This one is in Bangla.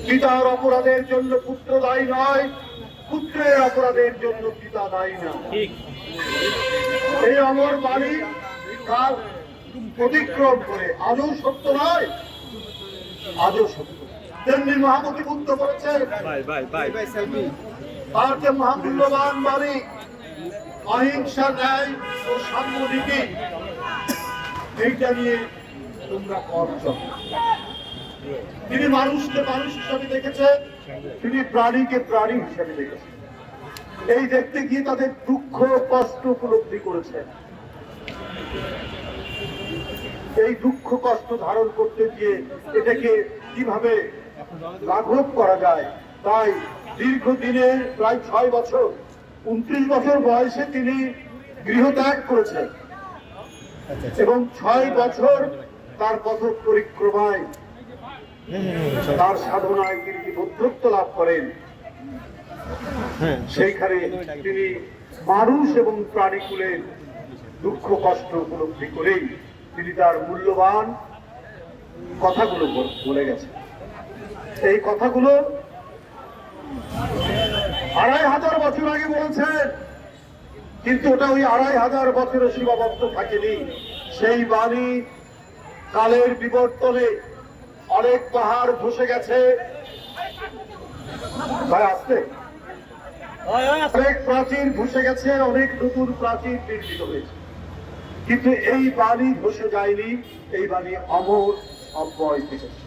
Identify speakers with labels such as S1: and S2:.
S1: পিতার অপরাধের জন্য পুত্র দায়ী নয়, পুত্রের অপরাধের জন্য পিতা দায়ী না। এই অমর বাণী কাল অতিক্রম করে আজও সত্য নয়, আজও সত্য। তেমনি মহামতি বুদ্ধ বলেছেন তার যে মহামূল্যবান বাণী অহিংসা, ন্যায় ও সাম্যনীতি, এইটা নিয়ে তোমরা করছ। তিনি মানুষকে মানুষ হিসাবে দেখেছেন, তিনি প্রাণীকে প্রাণী হিসাবে দেখেছেন। এই দেখতে গিয়ে তাদের দুঃখ কষ্ট উপলব্ধি করেছেন। এই দুঃখ কষ্ট ধারণ করতে গিয়ে এটাকে কিভাবে লাঘব করা যায়, তাই দীর্ঘদিনে প্রায় 6 বছর, 29 বছর বয়সে তিনি গৃহত্যাগ করেছেন এবং 6 বছর তার পথ পরিক্রমায়, তার সাধনায় তিনি বুদ্ধত্ব লাভ করেন। সেইখানে তিনি মানুষ এবং প্রাণীকুলের দুঃখ কষ্ট উপলব্ধি করেই তিনি তার মূল্যবান কথাগুলো বলে গেছেন। এই কথাগুলো 2500 বছর আগে বলেছেন, কিন্তু ওটা ওই 2500 বছরে সীমাবদ্ধ থাকেনি। সেই বাণী কালের বিবর্তনে অনেক পাহাড় ধসে গেছে, আসতে অনেক প্রাচীর ধসে গেছে, অনেক নতুন প্রাচীর নির্মিত হয়েছে, কিন্তু এই বাণী ধসে যায়নি। এই বাণী অমর অব্যয় থেকেছে।